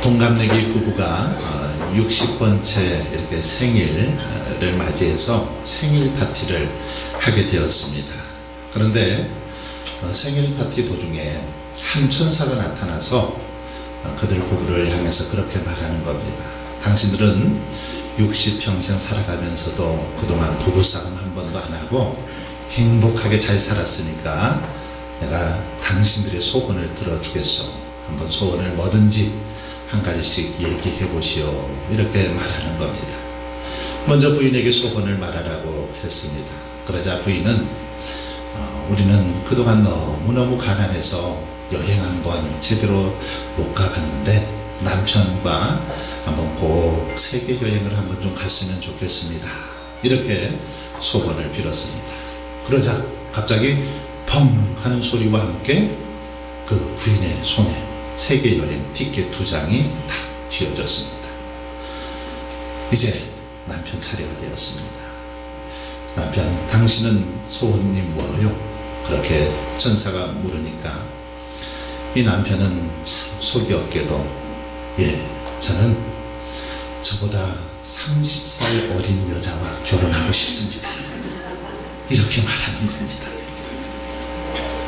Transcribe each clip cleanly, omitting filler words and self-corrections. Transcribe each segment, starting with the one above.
동갑내기 부부가 60번째 이렇게 생일을 맞이해서 생일 파티를 하게 되었습니다. 그런데 생일 파티 도중에 한 천사가 나타나서 그들 부부를 향해서 그렇게 말하는 겁니다. 당신들은 60평생 살아가면서도 그동안 부부싸움 한 번도 안 하고 행복하게 잘 살았으니까 내가 당신들의 소원을 들어주겠소. 한번 소원을 뭐든지 한 가지씩 얘기해 보시오. 이렇게 말하는 겁니다. 먼저 부인에게 소원을 말하라고 했습니다. 그러자 부인은 우리는 그동안 너무너무 가난해서 여행 한번 제대로 못 가봤는데 남편과 한번 꼭 세계 여행을 한번 좀 갔으면 좋겠습니다. 이렇게 소원을 빌었습니다. 그러자 갑자기 펑 하는 소리와 함께 그 부인의 손에 세계 여행 티켓 2장이 딱 쥐어졌습니다. 이제 남편 차례가 되었습니다. 남편, 당신은 소원이 뭐요? 그렇게 천사가 물으니까 이 남편은 참 속이 없게도 저는 저보다 30살 어린 여자와 결혼하고 싶습니다. 이렇게 말하는 겁니다.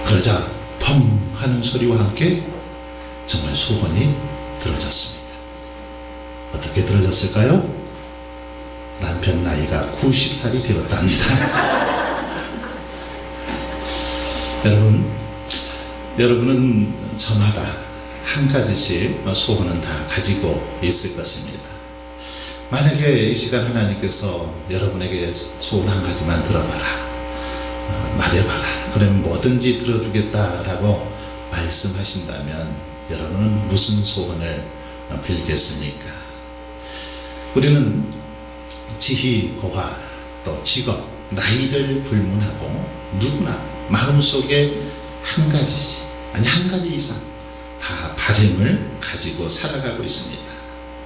그러자 펑 하는 소리와 함께 정말 소원이 들어졌습니다. 어떻게 들어졌을까요? 남편 나이가 90살이 되었답니다. 여러분은 저마다 한 가지씩 소원은 다 가지고 있을 것입니다. 만약에 이 시간 하나님께서 여러분에게 소원 한 가지만 들어봐라, 말해봐라, 그러면 뭐든지 들어주겠다라고 말씀하신다면 여러분은 무슨 소원을 빌겠습니까? 우리는 지희, 고화, 또 직업, 나이를 불문하고 누구나 마음속에 한 가지씩, 아니 한 가지 이상 다 바램을 가지고 살아가고 있습니다.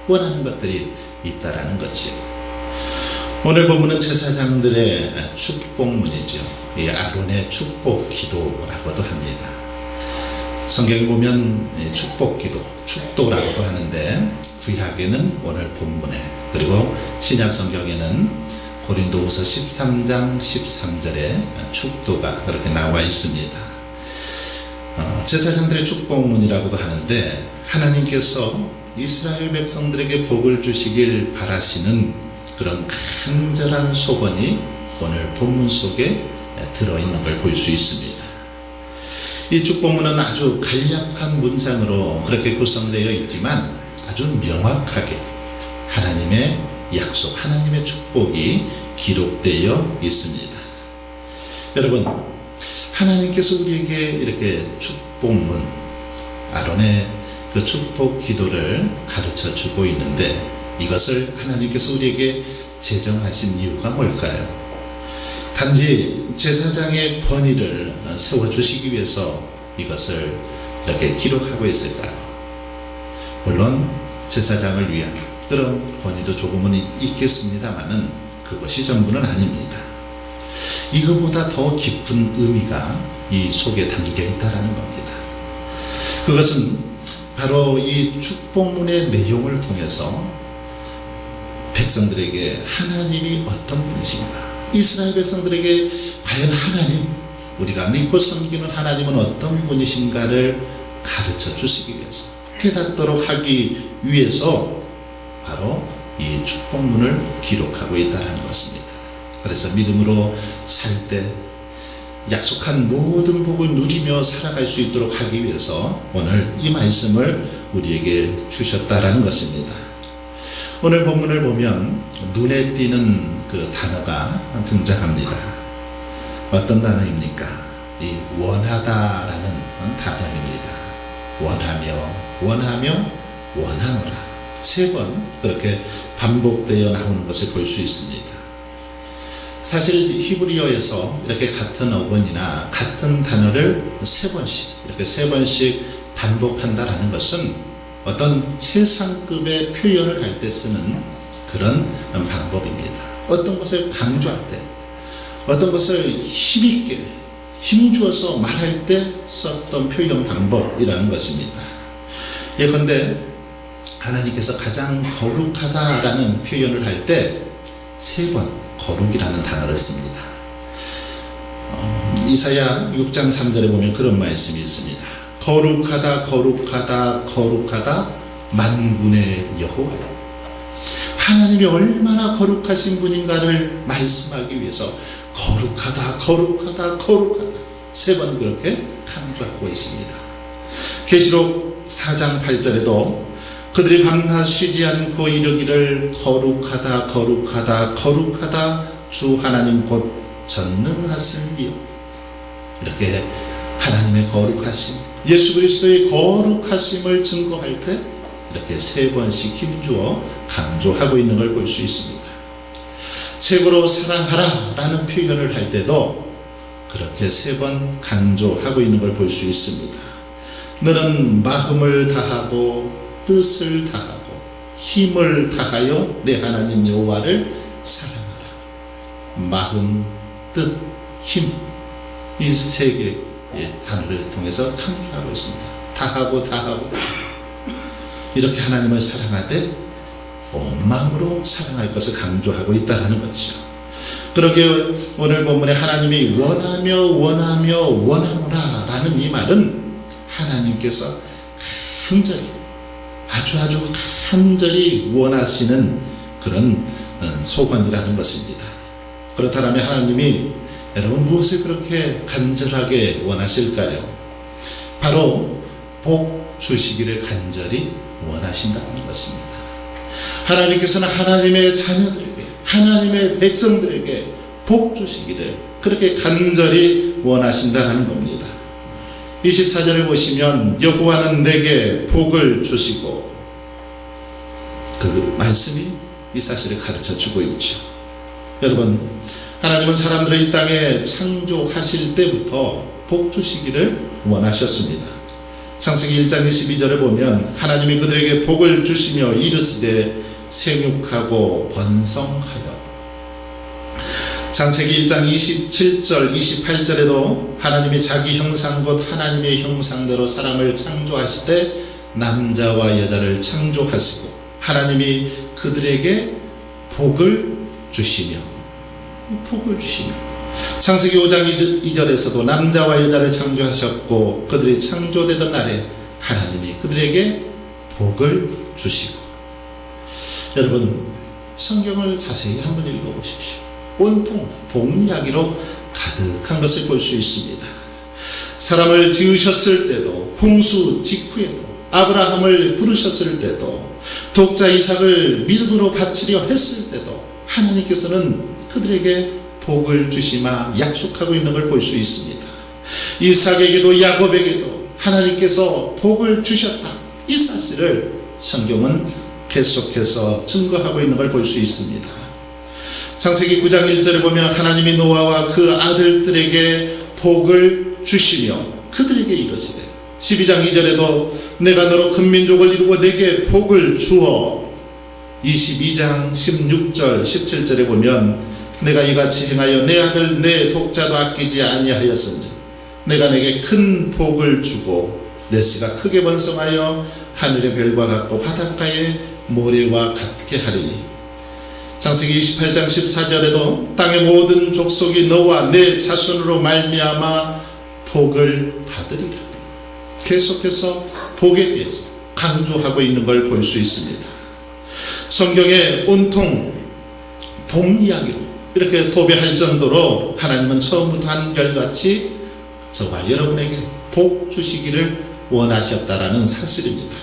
원하는 것들이 있다라는 거지요. 오늘 본문은 제사장들의 축복문이죠. 이 아론의 축복 기도라고도 합니다. 성경에 보면 축복 기도, 축도라고도 하는데 구약에는 오늘 본문에, 그리고 신약 성경에는 고린도후서 13장 13절에 축도가 그렇게 나와 있습니다. 제사장들의 축복문이라고도 하는데 하나님께서 이스라엘 백성들에게 복을 주시길 바라시는 그런 간절한 소원이 오늘 본문 속에 들어있는 걸 볼 수 있습니다. 이 축복문은 아주 간략한 문장으로 그렇게 구성되어 있지만 아주 명확하게 하나님의 약속, 하나님의 축복이 기록되어 있습니다. 여러분, 하나님께서 우리에게 이렇게 축복문, 아론의 그 축복 기도를 가르쳐 주고 있는데 이것을 하나님께서 우리에게 제정하신 이유가 뭘까요? 단지 제사장의 권위를 세워주시기 위해서 이것을 이렇게 기록하고 있을까요? 물론 제사장을 위한 그런 권위도 조금은 있겠습니다만은 그것이 전부는 아닙니다. 이거보다 더 깊은 의미가 이 속에 담겨 있다는 겁니다. 그것은 바로 이 축복문의 내용을 통해서 백성들에게 하나님이 어떤 분이신가, 이스라엘 백성들에게 과연 하나님, 우리가 믿고 섬기는 하나님은 어떤 분이신가를 가르쳐 주시기 위해서, 깨닫도록 하기 위해서 바로 이 축복문을 기록하고 있다는 것입니다. 그래서 믿음으로 살 때 약속한 모든 복을 누리며 살아갈 수 있도록 하기 위해서 오늘 이 말씀을 우리에게 주셨다라는 것입니다. 오늘 본문을 보면 눈에 띄는 그 단어가 등장합니다. 어떤 단어입니까? 이 원하다라는 단어입니다. 원하며 원하노라. 3번 그렇게 반복되어 나오는 것을 볼 수 있습니다. 사실 히브리어에서 이렇게 같은 어원이나 같은 단어를 3번씩, 이렇게 3번씩 반복한다라는 것은 어떤 최상급의 표현을 할 때 쓰는 그런 방법입니다. 어떤 것을 강조할 때, 어떤 것을 힘있게, 힘주어서 말할 때 썼던 표현 방법이라는 것입니다. 예컨대 하나님께서 가장 거룩하다라는 표현을 할 때 3번 거룩이라는 단어를 씁니다. 이사야 6장 3절에 보면 그런 말씀이 있습니다. 거룩하다 거룩하다 거룩하다 만군의 여호와여. 하나님이 얼마나 거룩하신 분인가를 말씀하기 위해서 거룩하다 거룩하다 거룩하다 3번 그렇게 강조하고 있습니다. 계시록 4장 8절에도 그들이 밤낮 쉬지 않고 이르기를 거룩하다 거룩하다 거룩하다 주 하나님 곧 전능하시니요. 이렇게 하나님의 거룩하심, 예수 그리스도의 거룩하심을 증거할 때 이렇게 3번씩 힘주어 강조하고 있는 걸 볼 수 있습니다. 최고로 사랑하라 라는 표현을 할 때도 그렇게 3번 강조하고 있는 걸 볼 수 있습니다. 너는 마음을 다하고 뜻을 다하고 힘을 다하여 내 하나님 여호와를 사랑하라. 마음, 뜻, 힘, 이 3개의 단어를 통해서 강조하고 있습니다. 다하고 이렇게 하나님을 사랑하되 온 마음으로 사랑할 것을 강조하고 있다는 것이죠. 그러게 오늘 본문에 하나님이 원하노라 라는 이 말은 하나님께서 간절히 아주 간절히 원하시는 그런 소원이라는 것입니다. 그렇다면 하나님이 여러분 무엇을 그렇게 간절하게 원하실까요? 바로 복 주시기를 간절히 원하신다는 것입니다. 하나님께서는 하나님의 자녀들에게, 하나님의 백성들에게 복 주시기를 그렇게 간절히 원하신다는 겁니다. 24절을 보시면 여호와는 내게 복을 주시고 그 말씀이 이 사실을 가르쳐 주고 있죠. 여러분, 하나님은 사람들을 이 땅에 창조하실 때부터 복 주시기를 원하셨습니다. 창세기 1장 22절에 보면 하나님이 그들에게 복을 주시며 이르시되 생육하고 번성하여. 창세기 1장 27절 28절에도 하나님이 자기 형상 곧 하나님의 형상대로 사람을 창조하시되 남자와 여자를 창조하시고 하나님이 그들에게 복을 주시며 창세기 5장 2절에서도 남자와 여자를 창조하셨고 그들이 창조되던 날에 하나님이 그들에게 복을 주시고. 여러분, 성경을 자세히 한번 읽어보십시오. 온통 복 이야기로 가득한 것을 볼 수 있습니다. 사람을 지으셨을 때도, 홍수 직후에도, 아브라함을 부르셨을 때도, 독자 이삭을 믿음으로 바치려 했을 때도 하나님께서는 그들에게 복을 주시마 약속하고 있는 걸 볼 수 있습니다. 이삭에게도 야곱에게도 하나님께서 복을 주셨다. 이 사실을 성경은 계속해서 증거하고 있는 걸 볼 수 있습니다. 창세기 9장 1절에 보면 하나님이 노아와 그 아들들에게 복을 주시며 그들에게 이르시되, 12장 2절에도 내가 너로 큰 민족을 이루고 내게 복을 주어, 22장 16절 17절에 보면 내가 이같이 행하여 내 아들 내 독자도 아끼지 아니하였으니 내가 내게 큰 복을 주고 내 씨가 크게 번성하여 하늘의 별과 같고 바닷가의 모래와 같게 하리니. 창세기 28장 14절에도 땅의 모든 족속이 너와 내 자손으로 말미암아 복을 받으리라. 계속해서 복에 대해서 강조하고 있는 걸 볼 수 있습니다. 성경에 온통 복 이야기로 이렇게 도배할 정도로 하나님은 처음부터 한결같이 저와 여러분에게 복 주시기를 원하셨다라는 사실입니다.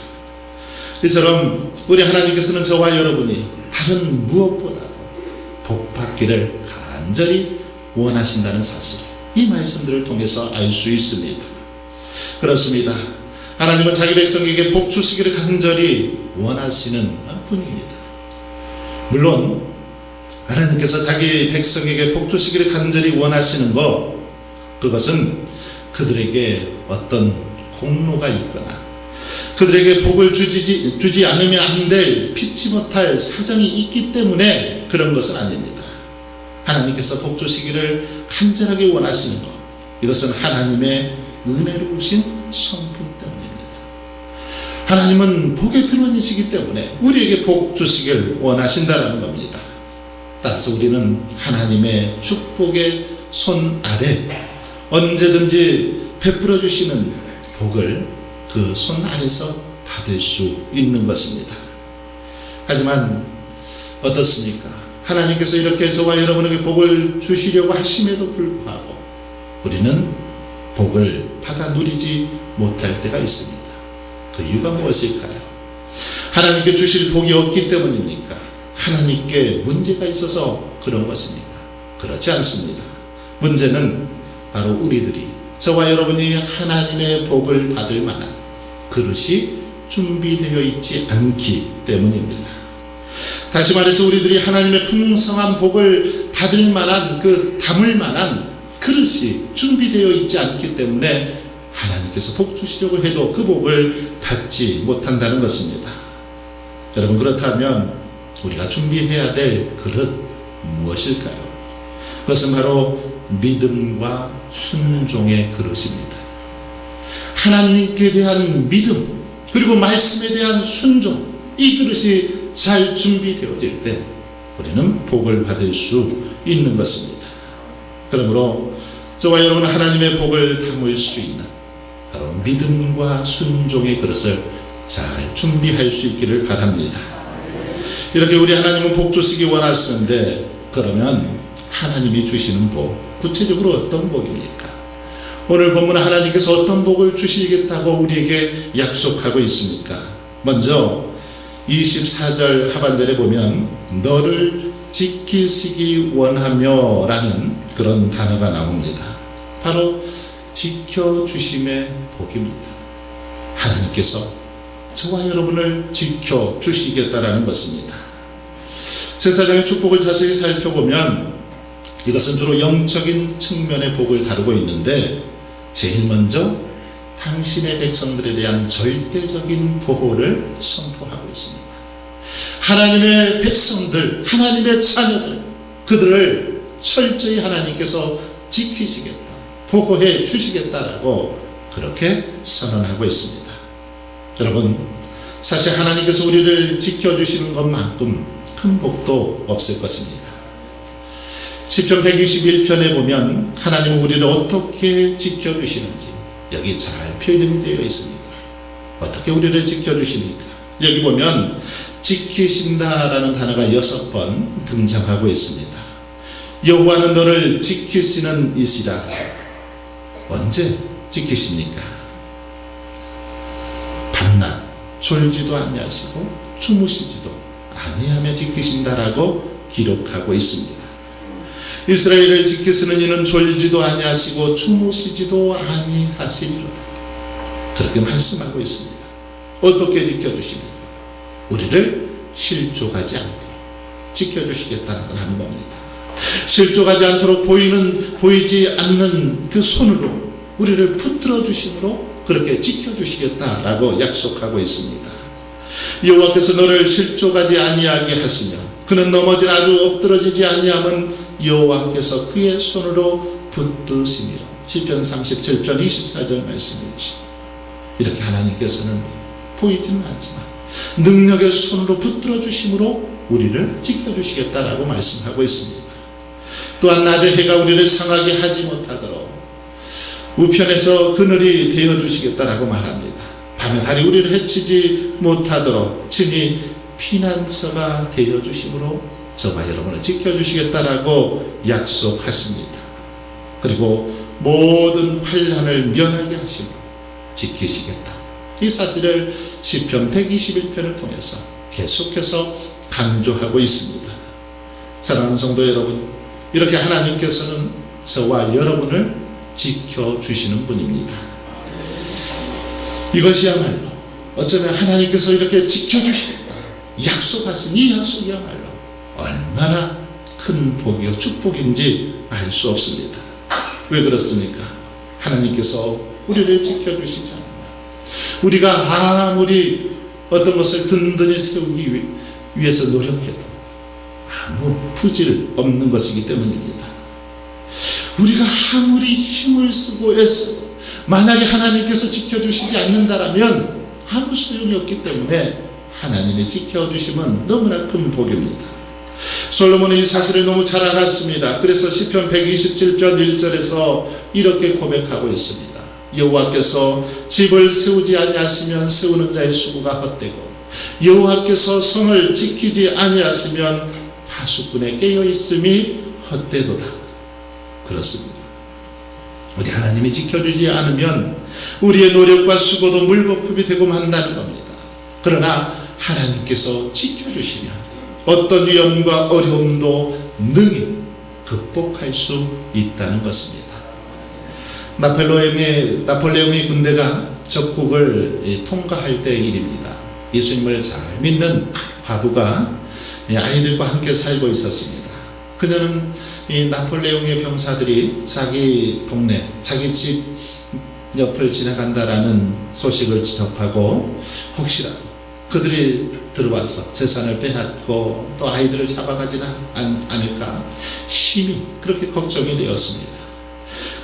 이처럼 우리 하나님께서는 저와 여러분이 다른 무엇보다도 복 받기를 간절히 원하신다는 사실, 이 말씀들을 통해서 알 수 있습니다. 그렇습니다. 하나님은 자기 백성에게 복 주시기를 간절히 원하시는 분입니다. 물론 하나님께서 자기 백성에게 복 주시기를 간절히 원하시는 것, 그것은 그들에게 어떤 공로가 있거나 그들에게 복을 주지 않으면 안 될 피치 못할 사정이 있기 때문에 그런 것은 아닙니다. 하나님께서 복 주시기를 간절하게 원하시는 것, 이것은 하나님의 은혜로우신 성품 때문입니다. 하나님은 복의 근원이시기 때문에 우리에게 복 주시기를 원하신다는 겁니다. 따라서 우리는 하나님의 축복의 손 아래 언제든지 베풀어 주시는 복을 그 손 아래서 받을 수 있는 것입니다. 하지만 어떻습니까? 하나님께서 이렇게 저와 여러분에게 복을 주시려고 하심에도 불구하고 우리는 복을 받아 누리지 못할 때가 있습니다. 그 이유가 무엇일까요? 하나님께 주실 복이 없기 때문입니까? 하나님께 문제가 있어서 그런 것입니까? 그렇지 않습니다. 문제는 바로 우리들이, 저와 여러분이 하나님의 복을 받을 만한 그릇이 준비되어 있지 않기 때문입니다. 다시 말해서 우리들이 하나님의 풍성한 복을 받을 만한, 담을 만한 그릇이 준비되어 있지 않기 때문에 하나님께서 복 주시려고 해도 그 복을 받지 못한다는 것입니다. 여러분, 그렇다면 우리가 준비해야 될 그릇 무엇일까요? 그것은 바로 믿음과 순종의 그릇입니다. 하나님께 대한 믿음, 그리고 말씀에 대한 순종, 이 그릇이 잘 준비되어질 때 우리는 복을 받을 수 있는 것입니다. 그러므로 저와 여러분은 하나님의 복을 담을 수 있는 바로 믿음과 순종의 그릇을 잘 준비할 수 있기를 바랍니다. 이렇게 우리 하나님은 복 주시기 원하시는데, 그러면 하나님이 주시는 복, 구체적으로 어떤 복입니까? 오늘 본문은 하나님께서 어떤 복을 주시겠다고 우리에게 약속하고 있습니까? 먼저 24절 하반절에 보면 너를 지키시기 원하며 라는 그런 단어가 나옵니다. 바로 지켜주심의 복입니다. 하나님께서 저와 여러분을 지켜주시겠다라는 것입니다. 제사장의 축복을 자세히 살펴보면 이것은 주로 영적인 측면의 복을 다루고 있는데, 제일 먼저 당신의 백성들에 대한 절대적인 보호를 선포하고 있습니다. 하나님의 백성들, 하나님의 자녀들, 그들을 철저히 하나님께서 지키시겠다, 보호해 주시겠다라고 그렇게 선언하고 있습니다. 여러분, 사실 하나님께서 우리를 지켜주시는 것만큼 큰 복도 없을 것입니다. 시편 121편에 보면 하나님은 우리를 어떻게 지켜주시는지 여기 잘 표현이 되어 있습니다. 어떻게 우리를 지켜주십니까? 여기 보면 지키신다라는 단어가 6번 등장하고 있습니다. 여호와는 너를 지키시는 이시라. 언제 지키십니까? 밤낮 졸지도 아니하시고 주무시지도 아니하며 지키신다라고 기록하고 있습니다. 이스라엘을 지키시는 이는 졸지도 아니하시고 주무시지도 아니하시리로다. 그렇게 말씀하고 있습니다. 어떻게 지켜주십니까? 우리를 실족하지 않도록 지켜주시겠다라는 겁니다. 실족하지 않도록 보이지 않는 그 손으로 우리를 붙들어 주심으로 그렇게 지켜주시겠다라고 약속하고 있습니다. 여호와께서 너를 실족하지 아니하게 하시며 그는 넘어진 아주 엎드러지지 아니함은 여호와께서 그의 손으로 붙드시니라. 시편 37편 24절 말씀이지. 이렇게 하나님께서는 보이지는 않지만 능력의 손으로 붙들어 주심으로 우리를 지켜주시겠다라고 말씀하고 있습니다. 또한 낮에 해가 우리를 상하게 하지 못하도록 우편에서 그늘이 되어 주시겠다라고 말합니다. 밤에 달이 우리를 해치지 못하도록 친히 피난처가 되어 주심으로 저와 여러분을 지켜주시겠다라고 약속하십니다. 그리고 모든 환난을 면하게 하시고 지키시겠다. 이 사실을 시편 121편을 통해서 계속해서 강조하고 있습니다. 사랑하는 성도 여러분, 이렇게 하나님께서는 저와 여러분을 지켜주시는 분입니다. 이것이야말로 어쩌면 하나님께서 이렇게 지켜주시겠다 약속하신 이 약속이야말로 얼마나 큰 복이요 축복인지 알 수 없습니다. 왜 그렇습니까? 하나님께서 우리를 지켜주시지 않으면 우리가 아무리 어떤 것을 든든히 세우기 위해서 노력해도 아무 부질 없는 것이기 때문입니다. 우리가 아무리 힘을 쓰고 애쓰고 만약에 하나님께서 지켜주시지 않는다라면 아무 소용이 없기 때문에 하나님이 지켜주심은 너무나 큰 복입니다. 솔로몬은 이 사실을 너무 잘 알았습니다. 그래서 시편 127편 1절에서 이렇게 고백하고 있습니다. 여호와께서 집을 세우지 아니하시면 세우는 자의 수고가 헛되고 여호와께서 성을 지키지 아니하시면 파수꾼의 깨어있음이 헛되도다. 그렇습니다. 우리 하나님이 지켜주지 않으면 우리의 노력과 수고도 물거품이 되고 만다는 겁니다. 그러나 하나님께서 지켜주시면 어떤 위험과 어려움도 능히 극복할 수 있다는 것입니다. 나폴레옹의 군대가 적국을 통과할 때의 일입니다. 예수님을 잘 믿는 과부가 아이들과 함께 살고 있었습니다. 그녀는 이 나폴레옹의 병사들이 자기 동네, 자기 집 옆을 지나간다라는 소식을 접하고 혹시라도 그들이 들어와서 재산을 빼앗고 또 아이들을 잡아가지는 않을까 심히 그렇게 걱정이 되었습니다.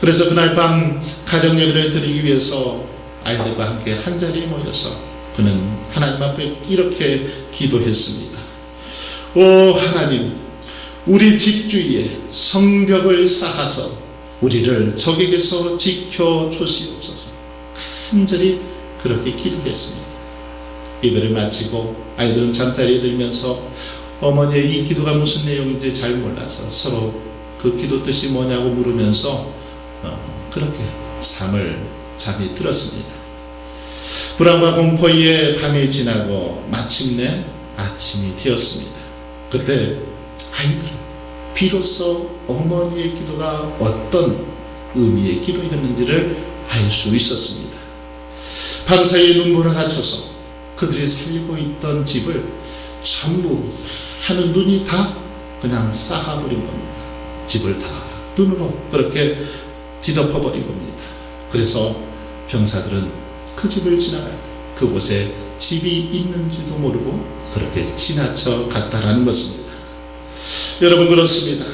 그래서 그날 밤 가정 예배를 드리기 위해서 아이들과 함께 한자리에 모여서 그는 하나님 앞에 이렇게 기도했습니다. 오 하나님, 우리 집 주위에 성벽을 쌓아서 우리를 적에게서 지켜주시옵소서. 간절히 그렇게 기도했습니다. 예배를 마치고 아이들은 잠자리에 들면서 어머니의 이 기도가 무슨 내용인지 잘 몰라서 서로 그 기도 뜻이 뭐냐고 물으면서 그렇게 잠이 들었습니다. 불안과 공포의 밤이 지나고 마침내 아침이 되었습니다. 그때 아이들은 비로소 어머니의 기도가 어떤 의미의 기도였는지를 알 수 있었습니다. 밤사이에 눈보라가 쳐서 그들이 살고 있던 집을 전부 하는 눈이 다 그냥 쌓아버린 겁니다. 집을 다 눈으로 그렇게 뒤덮어버린 겁니다. 그래서 병사들은 그 집을 지나갈 때 그곳에 집이 있는지도 모르고 그렇게 지나쳐 갔다라는 것입니다. 여러분, 그렇습니다.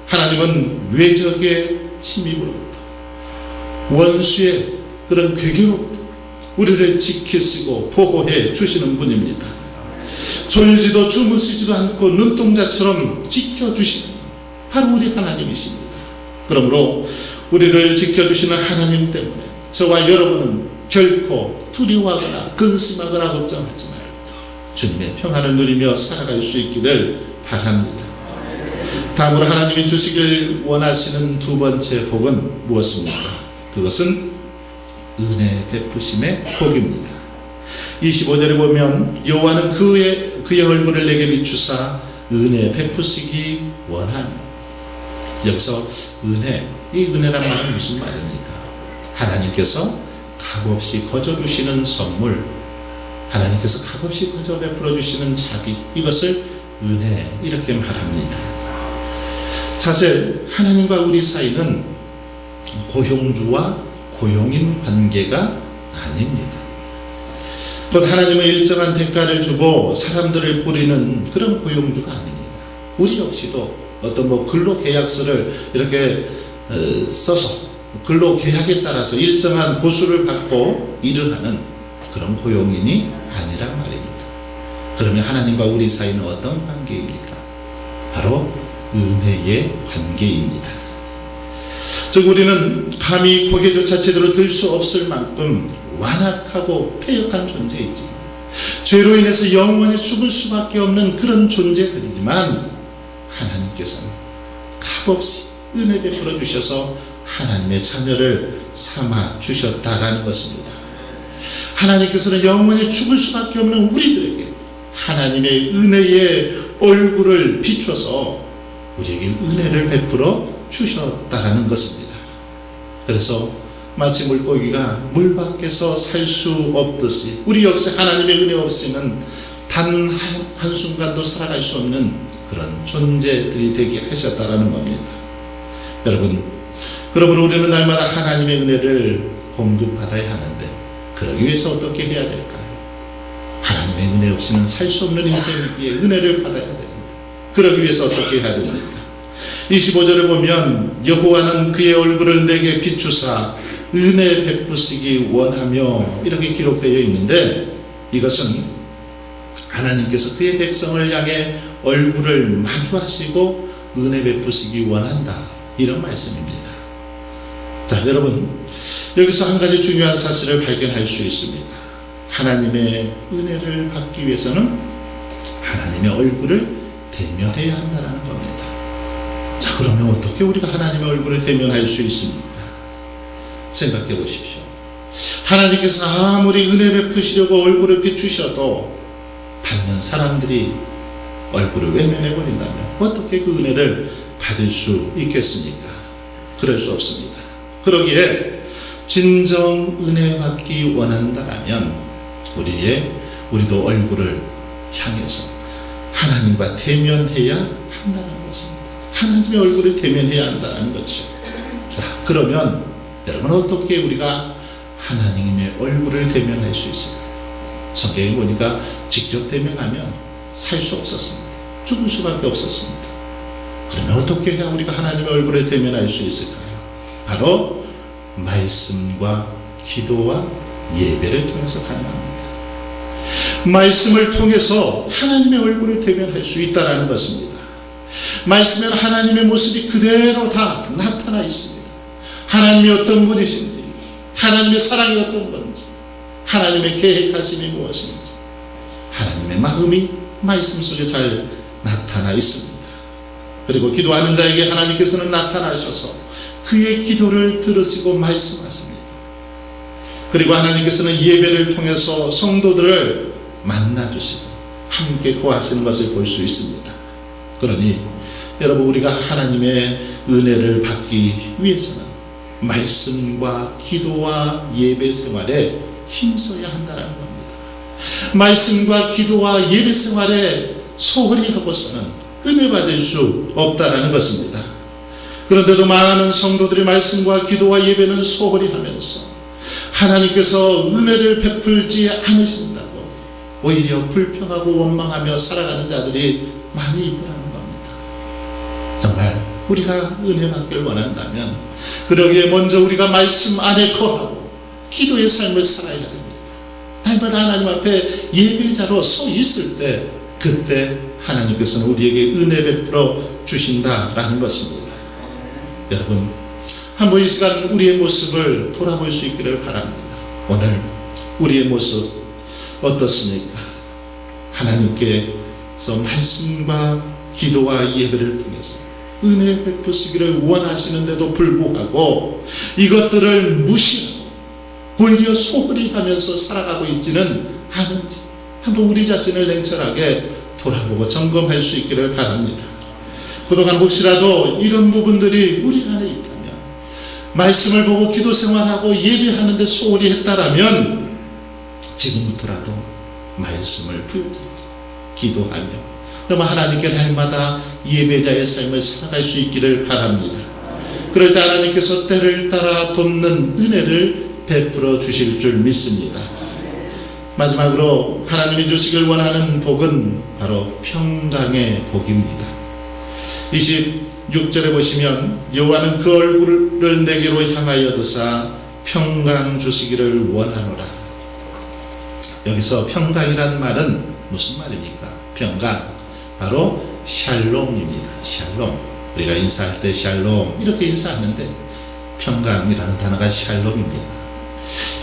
하나님은 외적의 침입으로부터, 원수의 그런 괴계로부터 우리를 지키시고 보호해 주시는 분입니다. 졸지도 주무시지도 않고 눈동자처럼 지켜주시는 바로 우리 하나님이십니다. 그러므로 우리를 지켜주시는 하나님 때문에 저와 여러분은 결코 두려워하거나 근심하거나 걱정하지 말고 주님의 평안을 누리며 살아갈 수 있기를 바랍니다. 다음으로 하나님이 주시길 원하시는 두 번째 복은 무엇입니까? 그것은 은혜 베푸심의 복입니다. 25절에 보면 여호와는 그의 얼굴을 내게 비추사 은혜 베푸시기 원하니. 여기서 은혜, 이 은혜란 말은 무슨 말입니까? 하나님께서 값없이 거저주시는 선물, 하나님께서 값없이 거저 베풀어 주시는 자비, 이것을 은혜, 이렇게 말합니다. 사실 하나님과 우리 사이는 고용주와 고용인 관계가 아닙니다. 곧 하나님은 일정한 대가를 주고 사람들을 부리는 그런 고용주가 아닙니다. 우리 역시도 어떤 근로계약서를 이렇게 써서 근로계약에 따라서 일정한 보수를 받고 일을 하는 그런 고용인이 아니란 말입니다. 그러면 하나님과 우리 사이는 어떤 관계입니까? 바로 은혜의 관계입니다. 즉 우리는 감히 고개조차 제대로 들 수 없을 만큼 완악하고 패역한 존재이지, 죄로 인해서 영원히 죽을 수밖에 없는 그런 존재들이지만 하나님께서는 값없이 은혜 베풀어 주셔서 하나님의 자녀를 삼아 주셨다라는 것입니다. 하나님께서는 영원히 죽을 수밖에 없는 우리들에게 하나님의 은혜의 얼굴을 비춰서 우리에게 은혜를 베풀어 주셨다라는 것입니다. 그래서 마치 물고기가 물 밖에서 살 수 없듯이 우리 역시 하나님의 은혜 없이는 단 한순간도 살아갈 수 없는 그런 존재들이 되게 하셨다라는 겁니다. 여러분, 우리는 날마다 하나님의 은혜를 공급받아야 하는데 그러기 위해서 어떻게 해야 될까요? 하나님의 은혜 없이는 살 수 없는 인생이기에 은혜를 받아야 됩니다. 그러기 위해서 어떻게 해야 됩니까? 25절을 보면 여호와는 그의 얼굴을 내게 비추사 은혜 베푸시기 원하며 이렇게 기록되어 있는데, 이것은 하나님께서 그의 백성을 향해 얼굴을 마주하시고 은혜 베푸시기 원한다, 이런 말씀입니다. 자, 여러분, 여기서 한 가지 중요한 사실을 발견할 수 있습니다. 하나님의 은혜를 받기 위해서는 하나님의 얼굴을 대면해야 한다는 겁니다. 자, 그러면 어떻게 우리가 하나님의 얼굴을 대면할 수 있습니까? 생각해 보십시오. 하나님께서 아무리 은혜 베푸시려고 얼굴을 비추셔도 받는 사람들이 얼굴을 외면해 버린다면 어떻게 그 은혜를 받을 수 있겠습니까? 그럴 수 없습니다. 그러기에 진정 은혜 받기 원한다면 우리도 얼굴을 향해서 하나님과 대면해야 한다는 것입니다. 하나님의 얼굴을 대면해야 한다는 거죠. 자, 그러면 여러분, 어떻게 우리가 하나님의 얼굴을 대면할 수 있을까요? 성경에 보니까 직접 대면하면 살 수 없었습니다. 죽을 수밖에 없었습니다. 그러면 어떻게 해야 우리가 하나님의 얼굴을 대면할 수 있을까요? 바로 말씀과 기도와 예배를 통해서 가능합니다. 말씀을 통해서 하나님의 얼굴을 대면할 수 있다는 것입니다. 말씀에는 하나님의 모습이 그대로 다 나타나 있습니다. 하나님이 어떤 분이신지, 하나님의 사랑이 어떤 건지, 하나님의 계획하심이 무엇인지, 하나님의 마음이 말씀 속에 잘 나타나 있습니다. 그리고 기도하는 자에게 하나님께서는 나타나셔서 그의 기도를 들으시고 말씀하십니다. 그리고 하나님께서는 예배를 통해서 성도들을 만나주시고 함께 거하시는 것을 볼 수 있습니다. 그러니 여러분, 우리가 하나님의 은혜를 받기 위해서는 말씀과 기도와 예배 생활에 힘써야 한다는 겁니다. 말씀과 기도와 예배 생활에 소홀히 하고서는 은혜 받을 수 없다라는 것입니다. 그런데도 많은 성도들이 말씀과 기도와 예배는 소홀히 하면서 하나님께서 은혜를 베풀지 않으신다고 오히려 불평하고 원망하며 살아가는 자들이 많이 있더라는 겁니다. 정말 우리가 은혜 받기를 원한다면 그러기에 먼저 우리가 말씀 안에 거하고 기도의 삶을 살아야 됩니다. 날마다 하나님 앞에 예배자로 서 있을 때 그때 하나님께서는 우리에게 은혜 베풀어 주신다라는 것입니다. 여러분, 한번 이 시간 우리의 모습을 돌아볼 수 있기를 바랍니다. 오늘 우리의 모습 어떻습니까? 하나님께서 말씀과 기도와 예배를 통해서 은혜 베푸시기를 원하시는데도 불구하고 이것들을 무시하고 오히려 소홀히 하면서 살아가고 있지는 않은지 한번 우리 자신을 냉철하게 돌아보고 점검할 수 있기를 바랍니다. 그동안 혹시라도 이런 부분들이 우리 안에 있다면, 말씀을 보고 기도 생활하고 예배하는데 소홀히 했다라면 지금부터라도 말씀을 붙들고 기도하며 정말 하나님께 날마다 예배자의 삶을 살아갈 수 있기를 바랍니다. 그럴 때 하나님께서 때를 따라 돕는 은혜를 베풀어 주실 줄 믿습니다. 마지막으로 하나님이 주시길 원하는 복은 바로 평강의 복입니다. 26절에 보시면 여호와는 그 얼굴을 내게로 향하여 드사 평강 주시기를 원하노라. 여기서 평강이라는 말은 무슨 말입니까? 평강, 바로 샬롬입니다. 샬롬. 우리가 인사할 때 샬롬 이렇게 인사하는데 평강이라는 단어가 샬롬입니다.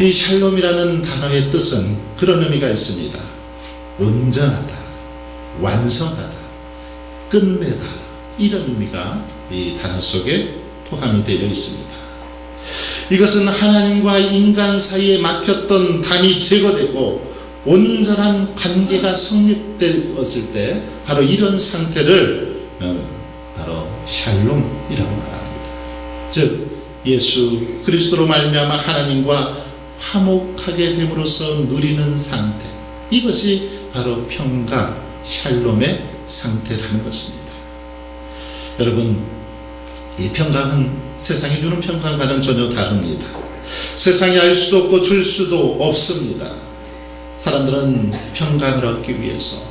이 샬롬이라는 단어의 뜻은 그런 의미가 있습니다. 온전하다, 완성하다, 끝내다, 이런 의미가 이 단어 속에 포함이 되어 있습니다. 이것은 하나님과 인간 사이에 막혔던 담이 제거되고 온전한 관계가 성립되었을 때 바로 이런 상태를 바로 샬롬이라고 말합니다. 즉 예수 그리스도로 말미암아 하나님과 화목하게 됨으로써 누리는 상태, 이것이 바로 평강, 샬롬의 상태라는 것입니다. 여러분, 이 평강은 세상이 주는 평강과는 전혀 다릅니다. 세상이 알 수도 없고 줄 수도 없습니다. 사람들은 평강을 얻기 위해서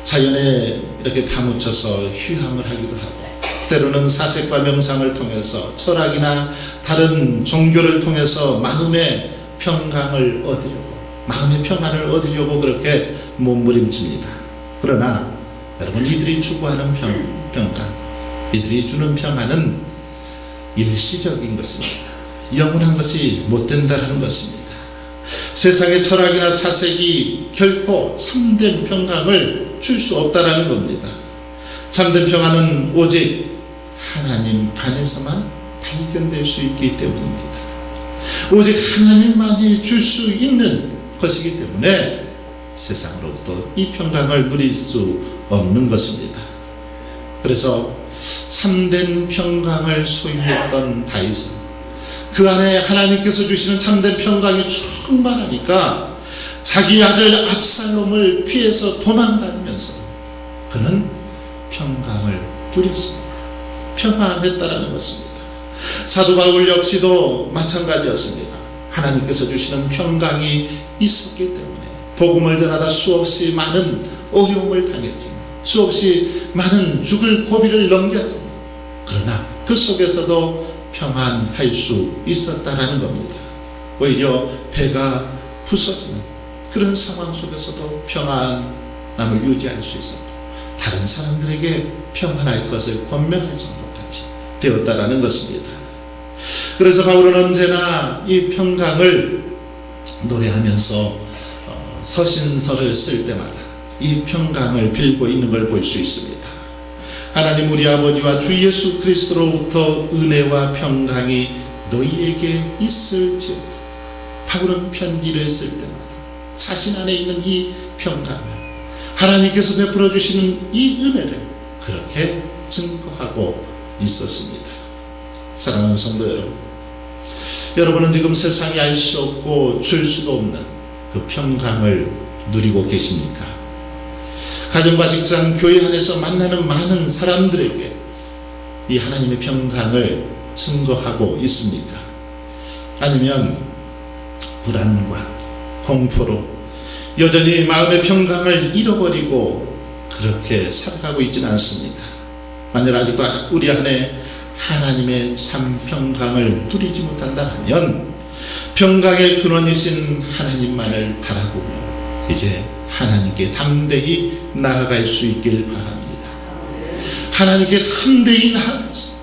자연에 이렇게 파묻혀서 휴양을 하기도 하고, 때로는 사색과 명상을 통해서 철학이나 다른 종교를 통해서 마음의 평강을 얻으려고, 마음의 평안을 얻으려고 그렇게 몸부림칩니다. 그러나 여러분, 이들이 추구하는 평강, 이들이 주는 평안은 일시적인 것입니다. 영원한 것이 못 된다는 것입니다. 세상의 철학이나 사색이 결코 참된 평강을 줄 수 없다라는 겁니다. 참된 평안은 오직 하나님 안에서만 발견될 수 있기 때문입니다. 오직 하나님만이 줄 수 있는 것이기 때문에 세상으로부터 이 평강을 누릴 수 없는 것입니다. 그래서 참된 평강을 소유했던 다윗은 그 안에 하나님께서 주시는 참된 평강이 충만하니까 자기 아들 압살롬을 피해서 도망다니면서 그는 평강을 누렸습니다. 평안했다라는 것입니다. 사도 바울 역시도 마찬가지였습니다. 하나님께서 주시는 평강이 있었기 때문에 복음을 전하다 수없이 많은 어려움을 당했지만, 수없이 많은 죽을 고비를 넘겼지만, 그러나 그 속에서도 평안할 수 있었다라는 겁니다. 오히려 배가 부서지는 그런 상황 속에서도 평안함을 유지할 수 있었고, 다른 사람들에게 평안할 것을 권면할 정도까지 되었다라는 것입니다. 그래서 바울은 언제나 이 평강을 노래하면서 서신서를 쓸 때마다 이 평강을 빌고 있는 걸 볼 수 있습니다. 하나님 우리 아버지와 주 예수 그리스도로부터 은혜와 평강이 너희에게 있을지어다. 바울은 편지를 쓸 때마다 자신 안에 있는 이 평강을, 하나님께서 베풀어 주시는 이 은혜를 그렇게 증거하고 있었습니다. 사랑하는 성도 여러분, 여러분은 지금 세상이 알 수 없고 줄 수도 없는 그 평강을 누리고 계십니까? 가정과 직장, 교회 안에서 만나는 많은 사람들에게 이 하나님의 평강을 증거하고 있습니까? 아니면 불안과 공포로 여전히 마음의 평강을 잃어버리고 그렇게 살아가고 있지는 않습니까? 만일 아직도 우리 안에 하나님의 참 평강을 누리지 못한다면 평강의 근원이신 하나님만을 바라보며 이제 하나님께 담대히 나아갈 수 있길 바랍니다. 하나님께 담대히 나아가서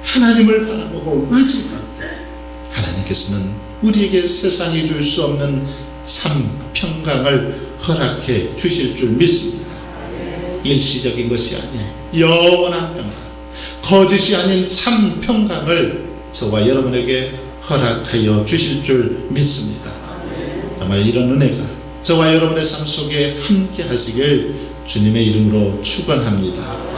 하나님을 바라보고 의지할 때 하나님께서는 우리에게 세상이 줄 수 없는 참 평강을 허락해 주실 줄 믿습니다. 일시적인 것이 아니에요. 영원한 평강, 거짓이 아닌 참 평강을 저와 여러분에게 허락하여 주실 줄 믿습니다. 정말 이런 은혜가 저와 여러분의 삶 속에 함께 하시길 주님의 이름으로 축원합니다.